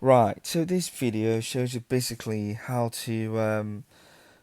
Right, so this video shows you basically how to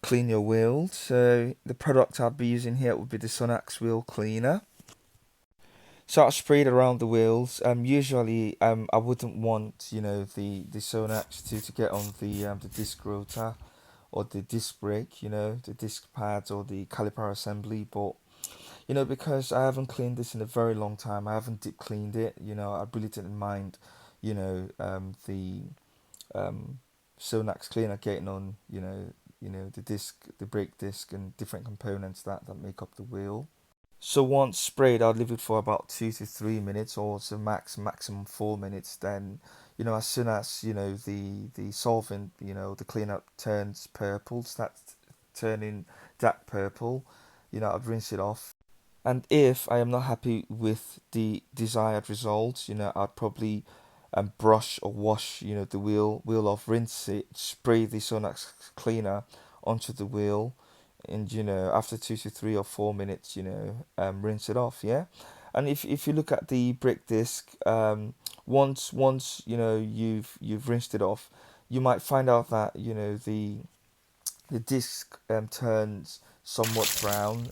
clean your wheels. So the product I'll be using here would be the Sonax wheel cleaner. So I'll spray it around the wheels. Usually I wouldn't want the Sonax to get on the disc rotor or the disc brake, the disc pads or the caliper assembly. But because I haven't cleaned this in a very long time, I haven't deep cleaned it. I really didn't mind, the um, Sonax cleaner getting on, the disc, the brake disc, and different components that make up the wheel. So once sprayed, I'll leave it for about 2 to 3 minutes, or so maximum 4 minutes. Then, as soon as the solvent, the cleanup turns purple, starts turning dark purple, I'd rinse it off. And if I am not happy with the desired results, I'd probably brush or wash, the wheel off, rinse it, spray the Sonax cleaner onto the wheel, and after 2 to 3 or 4 minutes, rinse it off. Yeah, and if you look at the brake disc, once you've rinsed it off, you might find out that the disc turns somewhat brown,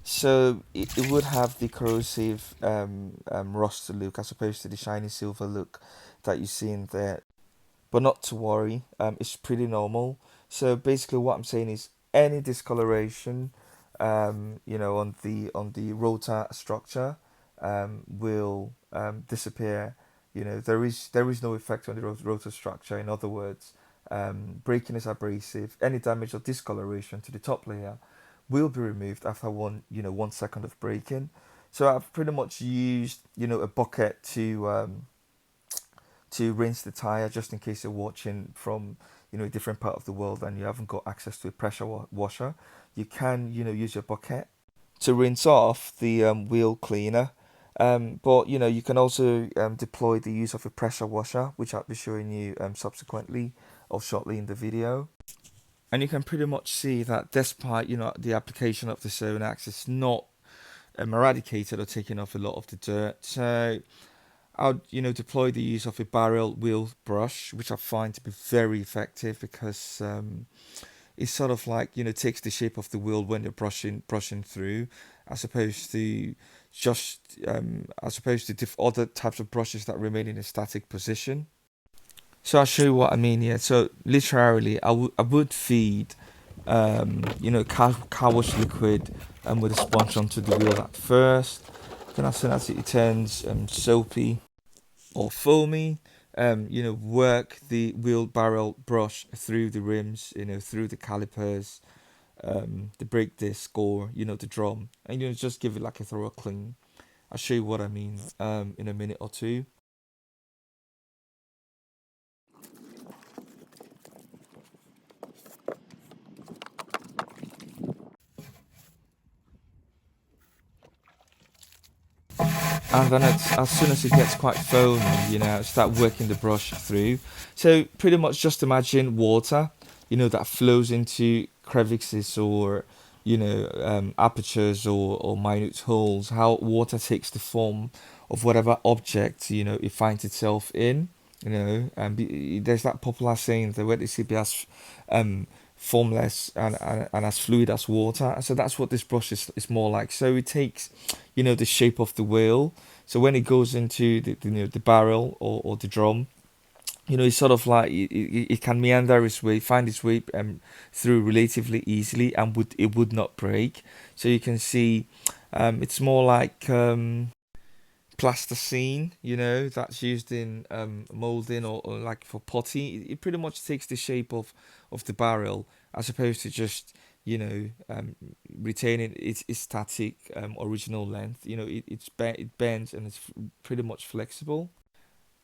so it would have the corrosive rust look as opposed to the shiny silver look that you see in there. But not to worry, it's pretty normal. So basically, what I'm saying is any discoloration, on the rotor structure, will disappear. There is no effect on the rotor structure. In other words, braking is abrasive. Any damage or discoloration to the top layer will be removed after 1 second of braking. So I've pretty much used a bucket to rinse the tire, just in case you're watching from a different part of the world and you haven't got access to a pressure washer. You can use your bucket to rinse off the wheel cleaner. But you can also deploy the use of a pressure washer, which I'll be showing you subsequently or shortly in the video. And you can pretty much see that despite the application of the Sonax, it's not eradicated or taken off a lot of the dirt. So I'll deploy the use of a barrel wheel brush, which I find to be very effective because it sort of like takes the shape of the wheel when you're brushing through, as opposed to just other types of brushes that remain in a static position. So I'll show you what I mean here. So literally, I would feed car wash liquid with a sponge onto the wheel at first. Then as soon as it turns soapy or foamy, work the wheel barrel brush through the rims, through the calipers, the brake disc, or the drum, and just give it like a thorough clean. I'll show you what I mean in a minute or two. And then as soon as it gets quite foamy, start working the brush through. So pretty much just imagine water, that flows into crevices or, apertures or minute holes, how water takes the form of whatever object, it finds itself in, and there's that popular saying, the wet recipe as formless and as fluid as water. So that's what this brush is more like. So it takes, the shape of the wheel. So when it goes into the barrel or the drum, it's sort of like it can meander its way, find its way through relatively easily, and it would not break. So you can see, it's more like plasticine, that's used in molding or like for potty. It pretty much takes the shape of the barrel as opposed to just retaining its static original length. It bends and it's pretty much flexible,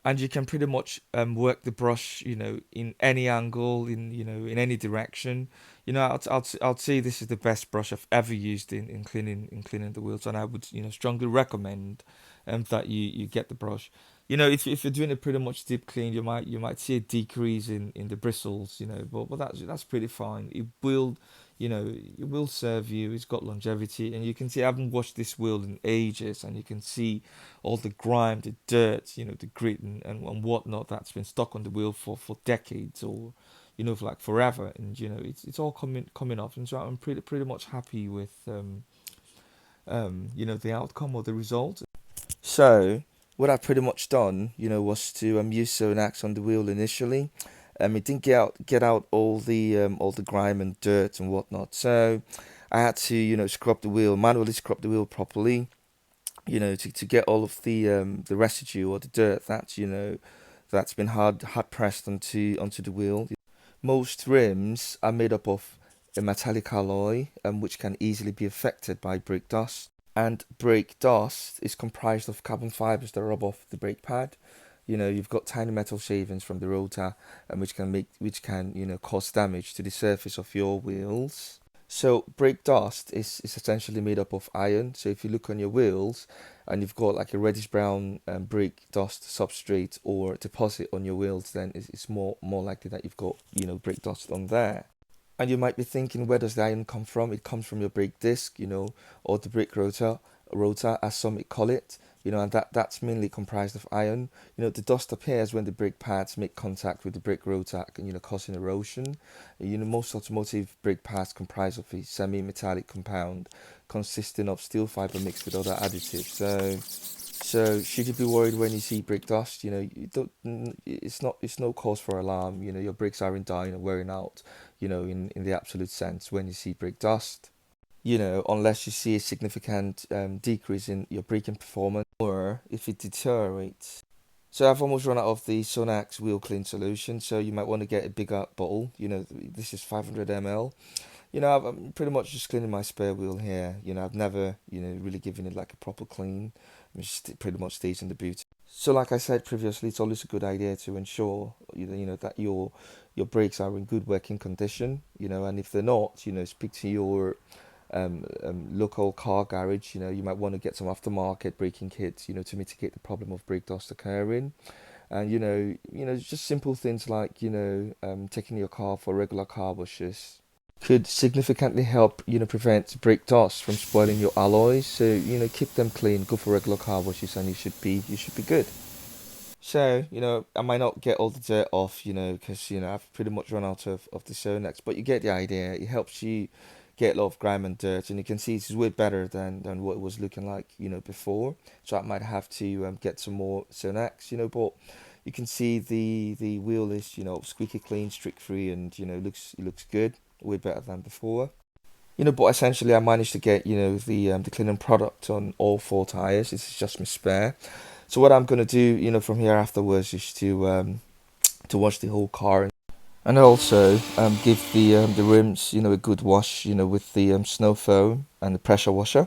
and you can pretty much work the brush, in any angle, in any direction. I'd say this is the best brush I've ever used in cleaning the wheels, and I would strongly recommend that you get the brush. If you're doing a pretty much deep clean, you might see a decrease in the bristles, but that's pretty fine. It will you know, it will serve you. It's got longevity, and you can see I haven't washed this wheel in ages, and you can see all the grime, the dirt, you know, the grit and whatnot that's been stuck on the wheel for decades, or you know, for like forever. And you know, it's all coming off, and so I'm pretty much happy with you know, the outcome or the result. So what I pretty much done, you know, was to use Sonax on the wheel initially. It didn't get out all the grime and dirt and whatnot. So I had to, you know, scrub the wheel, manually scrub the wheel properly, you know, to get all of the residue or the dirt that's, you know, that's been hard pressed onto the wheel. Most rims are made up of a metallic alloy, which can easily be affected by brake dust. And brake dust is comprised of carbon fibers that rub off the brake pad. You know, you've got tiny metal shavings from the rotor, and which can, you know, cause damage to the surface of your wheels. So brake dust is essentially made up of iron. So if you look on your wheels and you've got like a reddish brown brake dust substrate or deposit on your wheels, then it's more likely that you've got, you know, brake dust on there. And you might be thinking, where does the iron come from? It comes from your brake disc, you know, or the brake rotor as some call it, you know, and that's mainly comprised of iron. You know, the dust appears when the brake pads make contact with the brake rotor, you know, causing erosion. You know, most automotive brake pads comprise of a semi-metallic compound consisting of steel fiber mixed with other additives. So should you be worried when you see brake dust? You know, you don't. It's no cause for alarm. You know, your brakes aren't dying or wearing out. You know, in the absolute sense, when you see brake dust, you know, unless you see a significant decrease in your braking performance or if it deteriorates. So I've almost run out of the Sonax wheel clean solution. So you might want to get a bigger bottle. You know, this is 500 ml. You know, I'm pretty much just cleaning my spare wheel here. You know, I've never, you know, really given it like a proper clean. It just pretty much stays in the boot. So, like I said previously, it's always a good idea to ensure you know that your brakes are in good working condition. You know, and if they're not, you know, speak to your local car garage. You know, you might want to get some aftermarket braking kits. You know, to mitigate the problem of brake dust occurring. And just simple things like taking your car for regular car washes could significantly help, you know, prevent brake dust from spoiling your alloys. So, you know, keep them clean, go for regular car washes, and you should be good. So, you know, I might not get all the dirt off, you know, because, you know, I've pretty much run out of the Sonax, but you get the idea. It helps you get a lot of grime and dirt, and you can see it's way better than what it was looking like, you know, before. So I might have to get some more Sonax, you know, but you can see the wheel is, you know, squeaky clean, streak free, and, you know, it looks good, way better than before. You know, but essentially I managed to get, you know, the cleaning product on all four tires. This is just my spare. So what I'm gonna do, you know, from here afterwards is to wash the whole car and also give the rims, you know, a good wash, you know, with the snow foam and the pressure washer.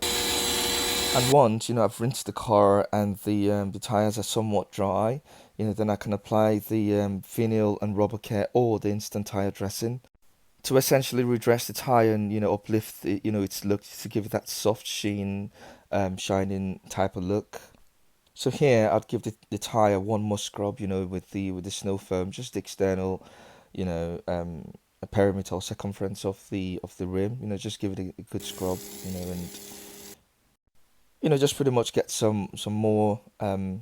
And once, you know, I've rinsed the car and the tires are somewhat dry, you know, then I can apply the vinyl and rubber care or the instant tire dressing to essentially redress the tire and, you know, uplift you know, its look to give it that soft sheen, shining type of look. So here I'd give the tire one more scrub, you know, with the snow foam, just the external, you know, a perimeter or circumference of the rim, you know, just give it a good scrub, you know, and you know, just pretty much get some more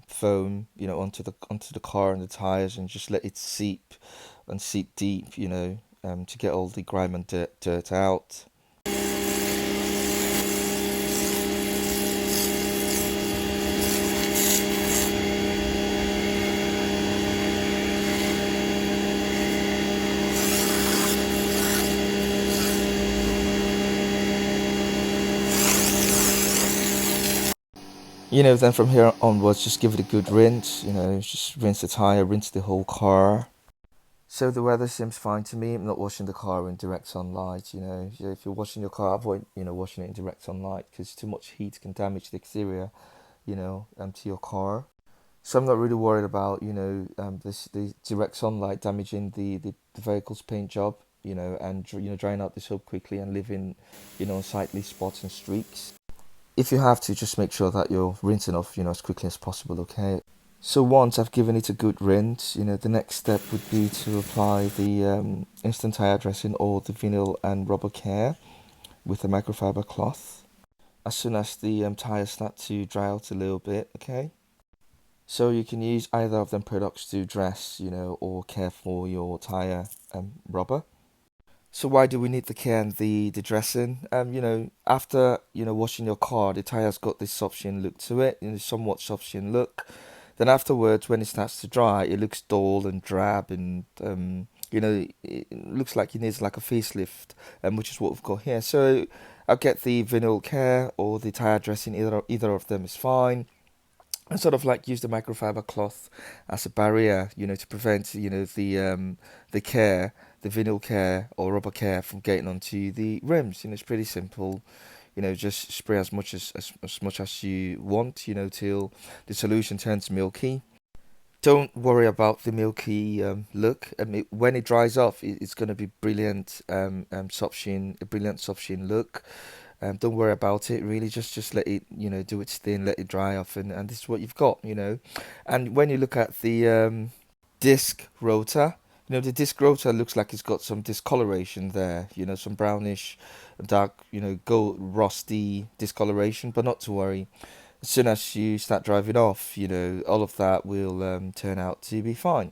foam, you know, onto the car and the tires, and just let it seep deep, you know, to get all the grime and dirt out. You know, then from here onwards, just give it a good rinse. You know, just rinse the tire, rinse the whole car. So the weather seems fine to me. I'm not washing the car in direct sunlight. You know, so if you're washing your car, avoid, you know, washing it in direct sunlight because too much heat can damage the exterior, you know, to your car. So I'm not really worried about, you know, the direct sunlight damaging the vehicle's paint job, you know, and you know, drying out the soap quickly and leaving, you know, unsightly spots and streaks. If you have to, just make sure that you're rinsing off, you know, as quickly as possible. Okay. So once I've given it a good rinse, the next step would be to apply the instant tire dressing or the vinyl and rubber care with a microfiber cloth. As soon as the tires start to dry out a little bit, okay? So you can use either of them products to dress, or care for your tire rubber. So why do we need the care and the dressing? After washing your car, the tire's got this soft sheen look to it, somewhat soft sheen look. Then afterwards, when it starts to dry, it looks dull and drab, and it looks like it needs like a facelift, which is what we've got here. So I'll get the vinyl care or the tire dressing. Either of them is fine. And sort of like use the microfiber cloth as a barrier, to prevent, the care, the vinyl care or rubber care from getting onto the rims. It's pretty simple. Just spray as much as you want, till the solution turns milky. Don't worry about the milky look. When it dries off, it's going to be brilliant, soft sheen, a brilliant soft sheen look. Don't worry about it. Really, just let it, do its thing, let it dry off, and this is what you've got. And when you look at the disc rotor, the disc rotor looks like it's got some discoloration there. Some brownish, dark, gold, rusty discoloration. But not to worry. As soon as you start driving off, all of that will turn out to be fine.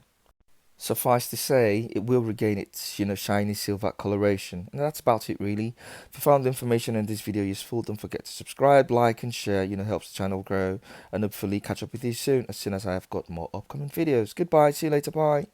Suffice to say, it will regain its, shiny silver coloration. And that's about it really. If you found the information in this video useful, don't forget to subscribe, like and share, helps the channel grow. And hopefully catch up with you soon as I have got more upcoming videos. Goodbye, see you later, bye.